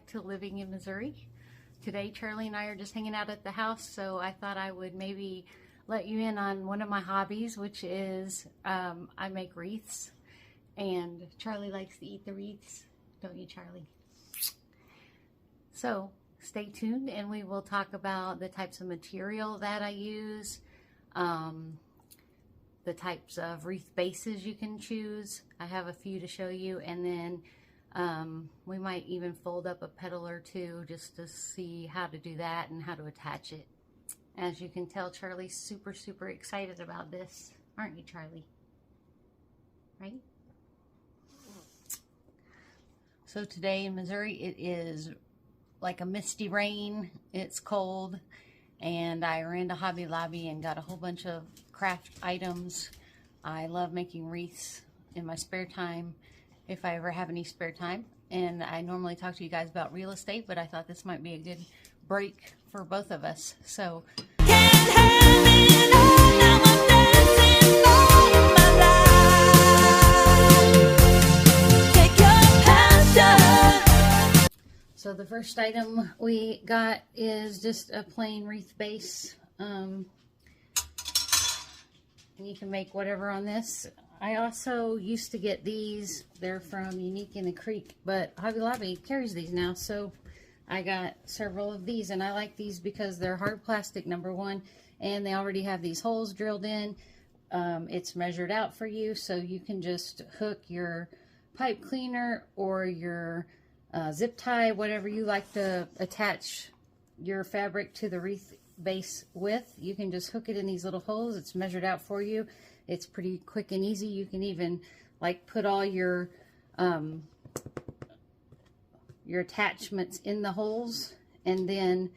to living in Missouri. Today Charlie and I are just hanging out at the house, so I thought I would maybe let you in on one of my hobbies, which is I make wreaths, and Charlie likes to eat the wreaths, don't you, Charlie? So stay tuned and we will talk about the types of material that I use, the types of wreath bases you can choose. I have a few to show you, and then we might even fold up a petal or two just to see how to do that and how to attach it. As you can tell, Charlie's super excited about this, aren't you, Charlie? Right? So today in Missouri it is like a misty rain. It's cold, and I ran to Hobby Lobby and got a whole bunch of craft items. I love making wreaths in my spare time, if I ever have any spare time. And I normally talk to you guys about real estate, but I thought this might be a good break for both of us. So So the first item we got is just a plain wreath base, and you can make whatever on this. I also used to get these. They're from Unique in the Creek, but Hobby Lobby carries these now, so I got several of these, and I like these because they're hard plastic, number one, and they already have these holes drilled in. It's measured out for you, so you can just hook your pipe cleaner or your zip tie, whatever you like to attach your fabric to the wreath base with. You can just hook it in these little holes. It's measured out for you. It's pretty quick and easy. You can even like put all your attachments in the holes, and then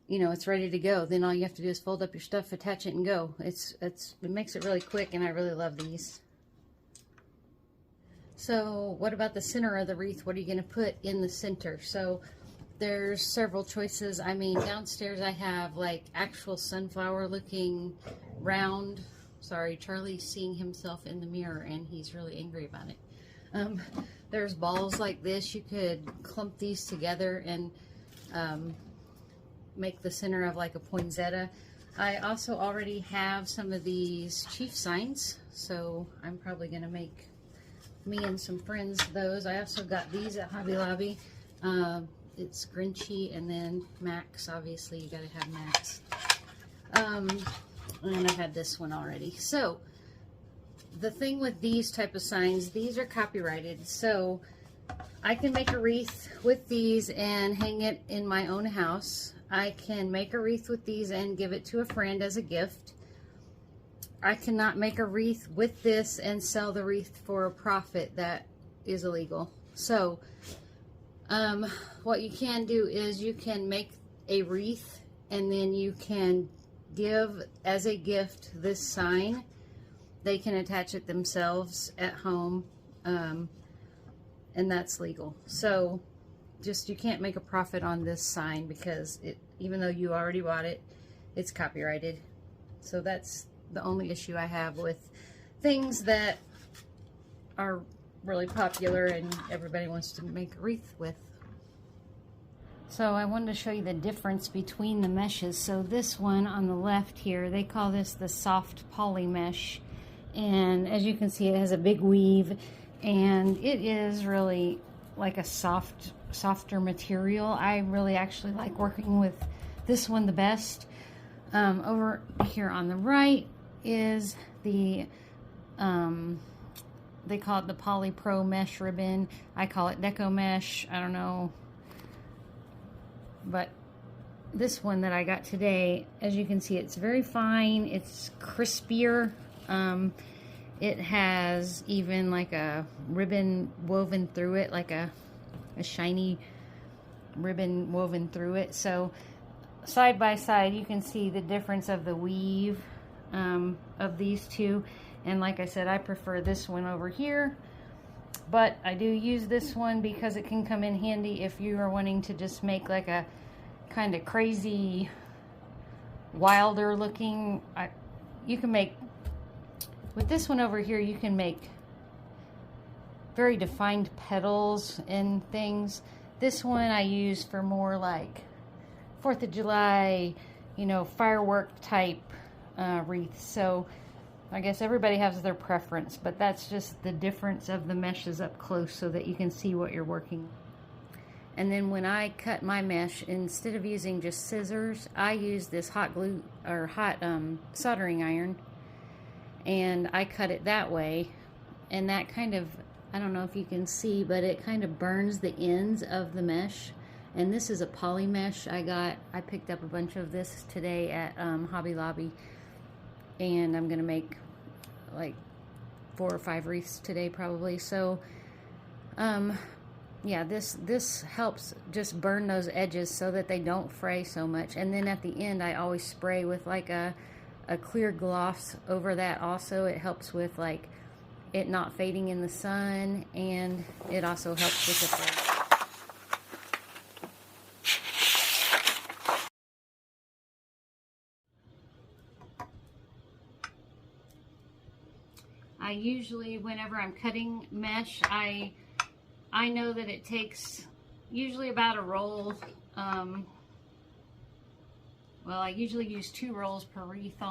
you know it's ready to go. Then all you have to do is fold up your stuff, attach it, and go. It makes it really quick, and I really love these. So what about the center of the wreath? What are you going to put in the center? So there's several choices. I mean, downstairs I have like actual sunflower looking round. Sorry, Charlie's seeing himself in the mirror and he's really angry about it. There's balls like this. You could clump these together and make the center of like a poinsettia. I also already have some of these chief signs, so I'm probably going to make me and some friends those. I also got these at Hobby Lobby. It's Grinchy, and then Max. Obviously you gotta have Max. And I had this one already. So the thing with these type of signs, these are copyrighted, so I can make a wreath with these and hang it in my own house. I can make a wreath with these and give it to a friend as a gift. I cannot make a wreath with this and sell the wreath for a profit. That is illegal. So what you can do is you can make a wreath and then you can give as a gift this sign. They can attach it themselves at home, and that's legal. So just, you can't make a profit on this sign because even though you already bought it, it's copyrighted. So that's the only issue I have with things that are really popular and everybody wants to make a wreath with. So I wanted to show you the difference between the meshes. So this one on the left here, they call this the soft poly mesh, and as you can see it has a big weave, and it is really like a softer material. I really actually like working with this one the best. Over here on the right is the they call it the Poly Pro mesh ribbon. I call it Deco mesh. I don't know, but this one that I got today, as you can see, it's very fine. It's crispier. It has even like a ribbon woven through it, like a shiny ribbon woven through it. So side by side you can see the difference of the weave of these two, and like I said, I prefer this one over here, but I do use this one because it can come in handy if you are wanting to just make like a kind of crazy, wilder looking. You can make with this one over here, you can make very defined petals and things, This one I use for more like 4th of July, you know, firework type wreaths. So I guess everybody has their preference, but that's just the difference of the meshes up close so that you can see what you're working with. And then when I cut my mesh, instead of using just scissors, I use this hot glue or hot soldering iron, and I cut it that way. And that kind of, I don't know if you can see, but it kind of burns the ends of the mesh. And this is a poly mesh I picked up a bunch of this today at Hobby Lobby, and I'm gonna make like 4 or 5 wreaths today probably. So yeah, this helps just burn those edges so that they don't fray so much. And then at the end, I always spray with like a clear gloss over that also. It helps with like it not fading in the sun, and it also helps with the fray. I usually, whenever I'm cutting mesh, I know that it takes usually about a roll. Well, I usually use 2 rolls per wreath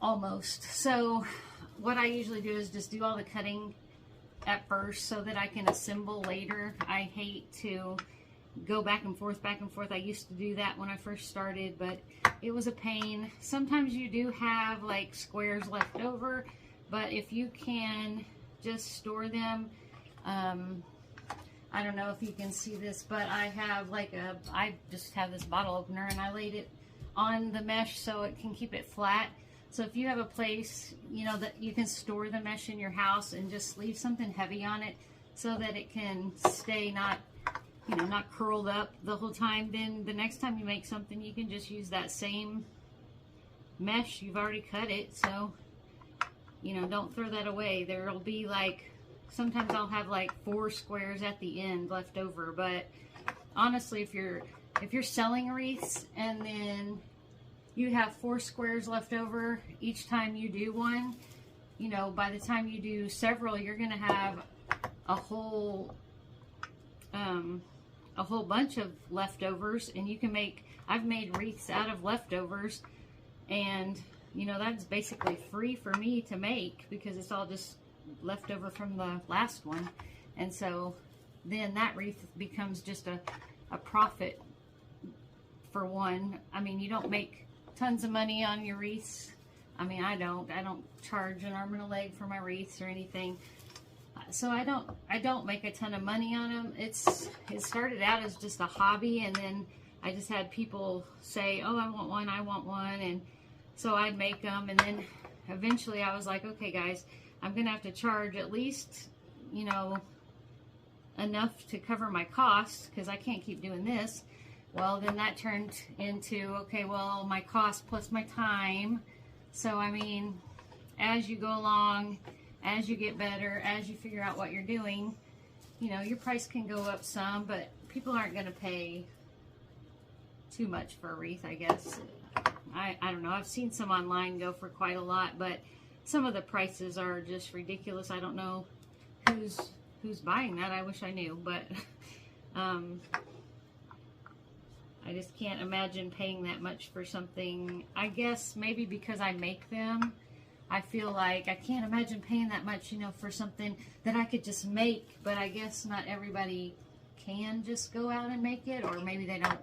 almost. So what I usually do is just do all the cutting at first so that I can assemble later. I hate to go back and forth. I used to do that when I first started, but it was a pain. Sometimes you do have like squares left over, but if you can just store them, I don't know if you can see this, but I have like I just have this bottle opener, and I laid it on the mesh so it can keep it flat. So if you have a place, you know, that you can store the mesh in your house and just leave something heavy on it so that it can stay not curled up the whole time, then the next time you make something, you can just use that same mesh. You've already cut it, so, you know, don't throw that away. There'll be like, sometimes I'll have like 4 squares at the end left over, but honestly, if you're selling wreaths and then you have 4 squares left over each time you do one, you know, by the time you do several, you're going to have a whole bunch of leftovers, and you can make, I've made wreaths out of leftovers, and you know, that's basically free for me to make because it's all just left over from the last one. And so then that wreath becomes just a profit for one. I mean, you don't make tons of money on your wreaths. I mean, I don't charge an arm and a leg for my wreaths or anything. So I don't make a ton of money on them. It started out as just a hobby, and then I just had people say, oh, I want one, and so I'd make them, and then eventually I was like, okay guys, I'm gonna have to charge at least, you know, enough to cover my costs, because I can't keep doing this. Well, then that turned into, okay, well, my cost plus my time. So I mean, as you go along, as you get better, as you figure out what you're doing, you know, your price can go up some, but people aren't going to pay too much for a wreath, I guess. I don't know. I've seen some online go for quite a lot, but some of the prices are just ridiculous. I don't know who's buying that. I wish I knew, but I just can't imagine paying that much for something. I guess maybe because I make them, I feel like I can't imagine paying that much, you know, for something that I could just make. But I guess not everybody can just go out and make it, or maybe they don't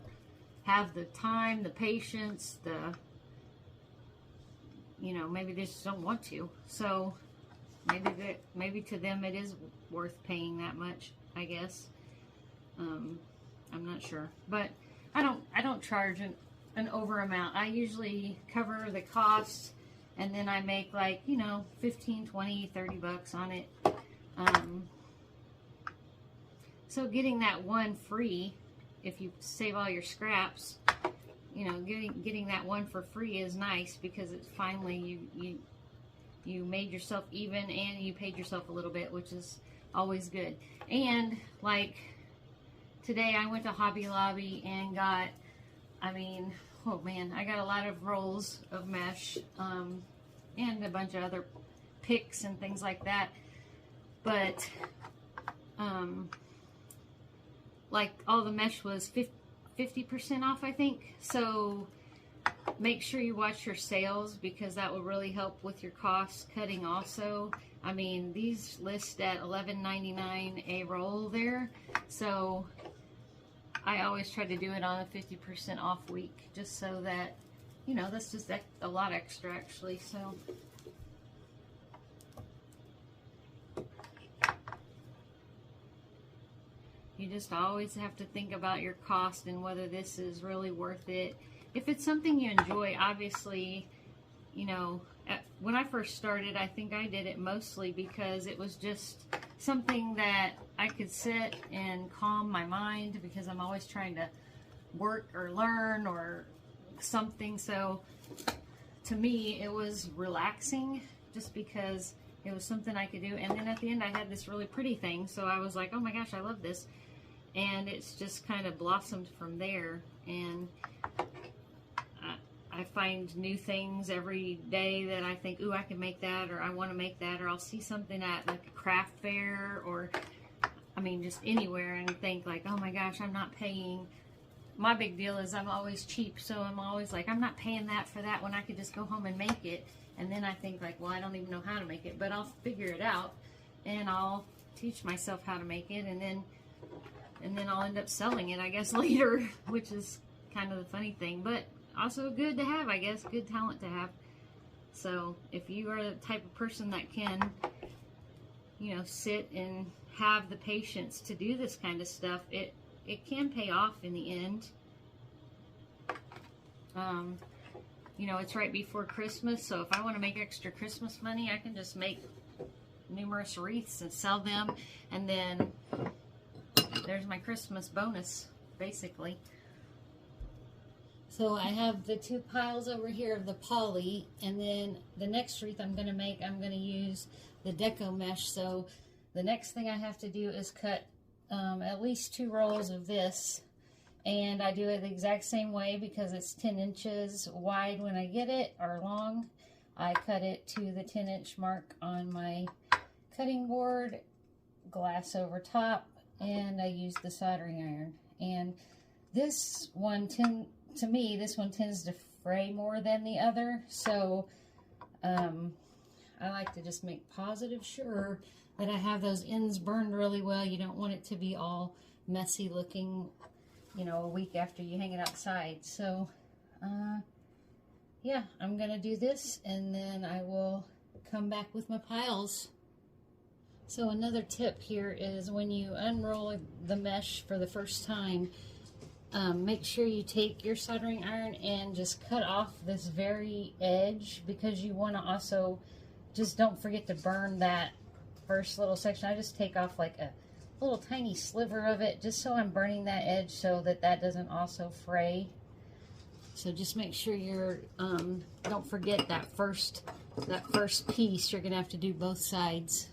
have the time, the patience, you know, maybe they just don't want to. So maybe to them it is worth paying that much, I guess. I'm not sure, but I don't charge an over amount. I usually cover the costs, and then I make like, you know, 15, 20, 30 bucks on it. So getting that one free, if you save all your scraps, you know, getting that one for free is nice, because it's finally you made yourself even, and you paid yourself a little bit, which is always good. And like today I went to Hobby Lobby and got, I mean, oh man, I got a lot of rolls of mesh, and a bunch of other picks and things like that. But like all the mesh was 50% off, I think. So make sure you watch your sales, because that will really help with your cost cutting also. I mean, these list at $11.99 a roll there. So I always try to do it on a 50% off week, just so that, you know, that's just a lot extra actually. So you just always have to think about your cost and whether this is really worth it. If it's something you enjoy, obviously, you know, when I first started, I think I did it mostly because it was just something that I could sit and calm my mind, because I'm always trying to work or learn or something. So to me, it was relaxing just because it was something I could do. And then at the end, I had this really pretty thing. So I was like, oh my gosh, I love this. And it's just kind of blossomed from there. And I find new things every day that I think, ooh, I can make that, or I want to make that, or I'll see something at like a craft fair, or I mean just anywhere, and think like, oh my gosh, I'm not paying. My big deal is I'm always cheap, so I'm always like, I'm not paying that for that when I could just go home and make it. And then I think like, well, I don't even know how to make it, but I'll figure it out and I'll teach myself how to make it, and then I'll end up selling it, I guess, later, which is kind of the funny thing, but also good to have, I guess, good talent to have. So if you are the type of person that can, you know, sit and have the patience to do this kind of stuff, it can pay off in the end. You know, it's right before Christmas, so if I want to make extra Christmas money, I can just make numerous wreaths and sell them, and then there's my Christmas bonus, basically. So I have the 2 piles over here of the poly, and then the next wreath I'm going to make, I'm going to use the deco mesh. So the next thing I have to do is cut at least 2 rolls of this, and I do it the exact same way because it's 10 inches wide when I get it, or long. I cut it to the 10-inch mark on my cutting board, glass over top, and I use the soldering iron. And this one to me, this one tends to fray more than the other, so I like to just make positive sure that I have those ends burned really well. You don't want it to be all messy looking, you know, a week after you hang it outside. So yeah, I'm gonna do this, and then I will come back with my piles. So another tip here is when you unroll the mesh for the first time, make sure you take your soldering iron and just cut off this very edge, because you want to also just don't forget to burn that first little section. I just take off like a little tiny sliver of it, just so I'm burning that edge so that that doesn't also fray. So just make sure you're don't forget that first piece. You're gonna have to do both sides.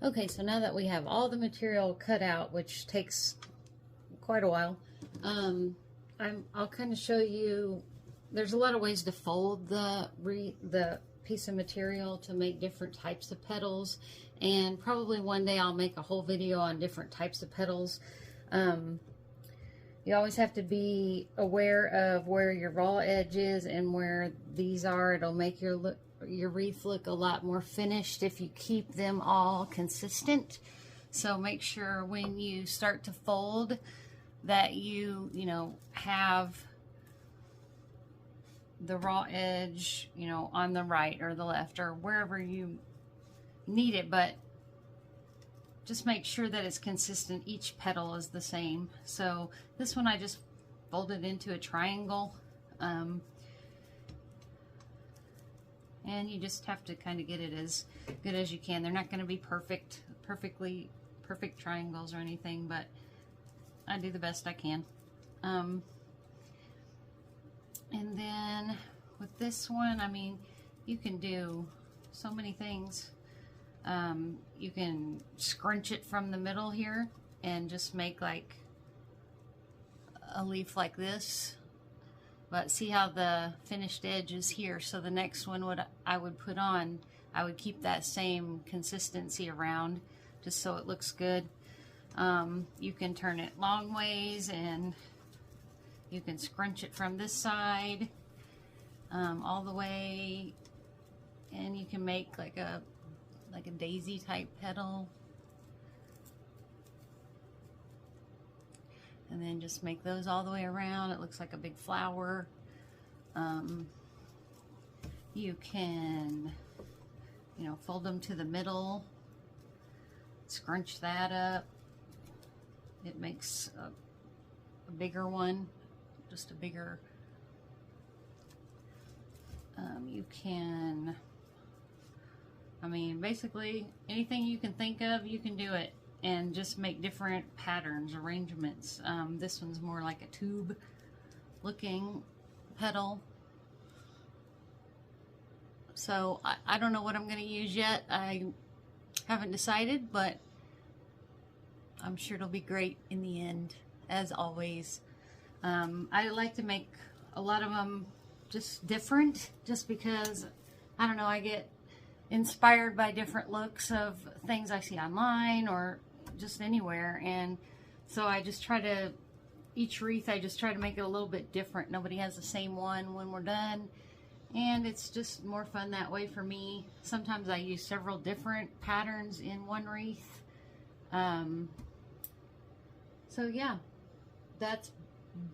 Okay, so now that we have all the material cut out, which takes quite a while, I'll kind of show you. There's a lot of ways to fold the piece of material to make different types of petals, and probably one day I'll make a whole video on different types of petals. You always have to be aware of where your raw edge is and where these are. It'll make your wreath look a lot more finished if you keep them all consistent. So make sure when you start to fold that you know, have the raw edge, you know, on the right or the left or wherever you need it, but just make sure that it's consistent. Each petal is the same. So this one I just folded into a triangle, and you just have to kind of get it as good as you can. They're not going to be perfect triangles or anything, but I do the best I can. And then with this one, I mean, you can do so many things. You can scrunch it from the middle here and just make like a leaf like this. But see how the finished edge is here. So the next one I would put on, I would keep that same consistency around just so it looks good. You can turn it long ways, and you can scrunch it from this side all the way, and you can make like a daisy type petal, and then just make those all the way around. It looks like a big flower. You can, you know, fold them to the middle, scrunch that up. It makes a bigger one, just a bigger, you can, I mean, basically anything you can think of, you can do it, and just make different patterns, arrangements. This one's more like a tube looking petal. So I don't know what I'm going to use yet. I haven't decided, but I'm sure it'll be great in the end, as always. I like to make a lot of them just different, just because, I don't know, I get inspired by different looks of things I see online or just anywhere, and so I just try to, each wreath I just try to make it a little bit different. Nobody has the same one when we're done, and it's just more fun that way for me. Sometimes I use several different patterns in one wreath. So yeah, that's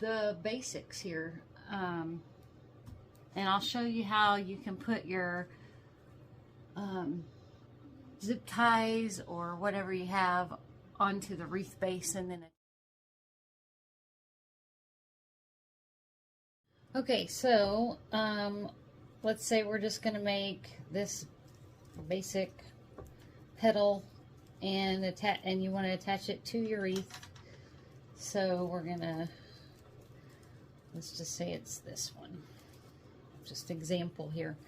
the basics here. And I'll show you how you can put your zip ties or whatever you have onto the wreath base, and then okay, so let's say we're just going to make this basic petal and you want to attach it to your wreath. So we're gonna, let's just say it's this one, just example here.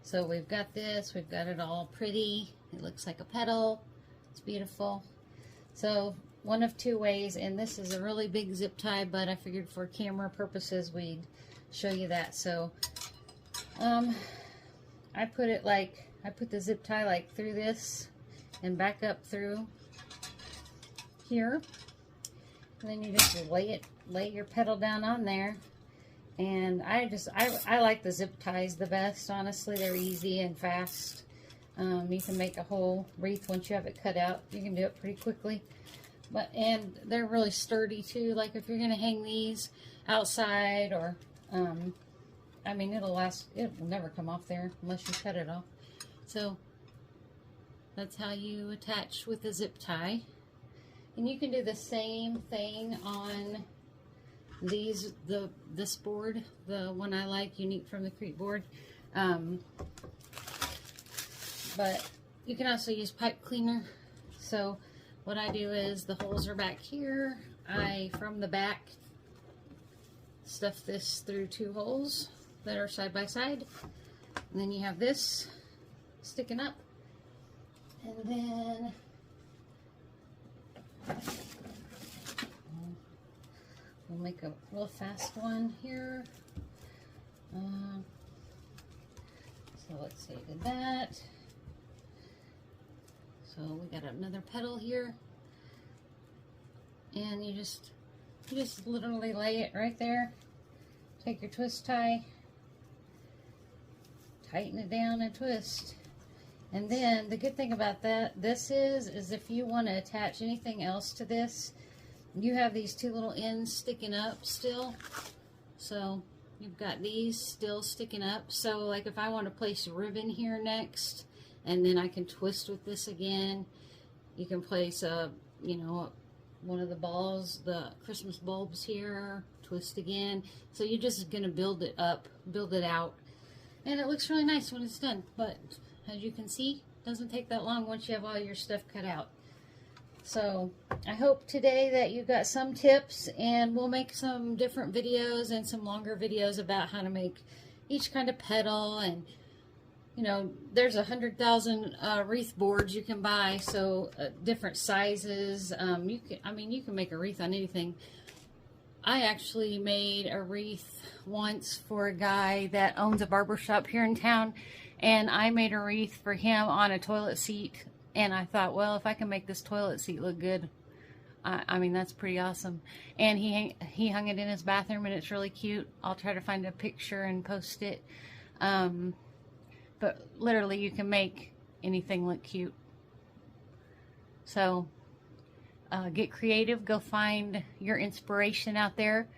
So we've got this, we've got it all pretty, it looks like a petal, it's beautiful. So one of two ways, and this is a really big zip tie, but I figured for camera purposes we'd show you that. So I put the zip tie like through this and back up through here. And then you just lay your petal down on there. And I like the zip ties the best, honestly. They're easy and fast. You can make a whole wreath once you have it cut out. You can do it pretty quickly. And they're really sturdy too. Like if you're gonna hang these outside, or I mean, it'll last, it will never come off there unless you cut it off. So that's how you attach with a zip tie. And you can do the same thing on these, this board, the one I like, Unique from the Creek board. But you can also use pipe cleaner. So what I do is, the holes are back here. From the back, stuff this through two holes that are side by side. And then you have this sticking up. And then we'll make a real fast one here. So let's see, did that. So we got another petal here, and you just literally lay it right there. Take your twist tie, tighten it down and twist. And then the good thing about this is if you want to attach anything else to this, you have these two little ends sticking up still. So you've got these still sticking up. So like if I want to place a ribbon here next, and then I can twist with this again. You can place one of the balls, the Christmas bulbs here, twist again. So you're just gonna build it up, build it out. And it looks really nice when it's done. But as you can see, it doesn't take that long once you have all your stuff cut out. So I hope today that you got some tips, and we'll make some different videos and some longer videos about how to make each kind of petal. And there's 100,000 wreath boards you can buy, so different sizes. You can make a wreath on anything. I actually made a wreath once for a guy that owns a barber shop here in town, and I made a wreath for him on a toilet seat. And I thought, well, if I can make this toilet seat look good, I mean, that's pretty awesome. And he hung it in his bathroom, and it's really cute. I'll try to find a picture and post it. But literally, you can make anything look cute. So get creative. Go find your inspiration out there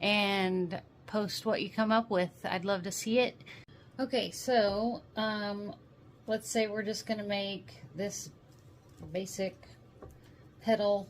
and post what you come up with. I'd love to see it. Okay, so let's say we're just going to make this basic petal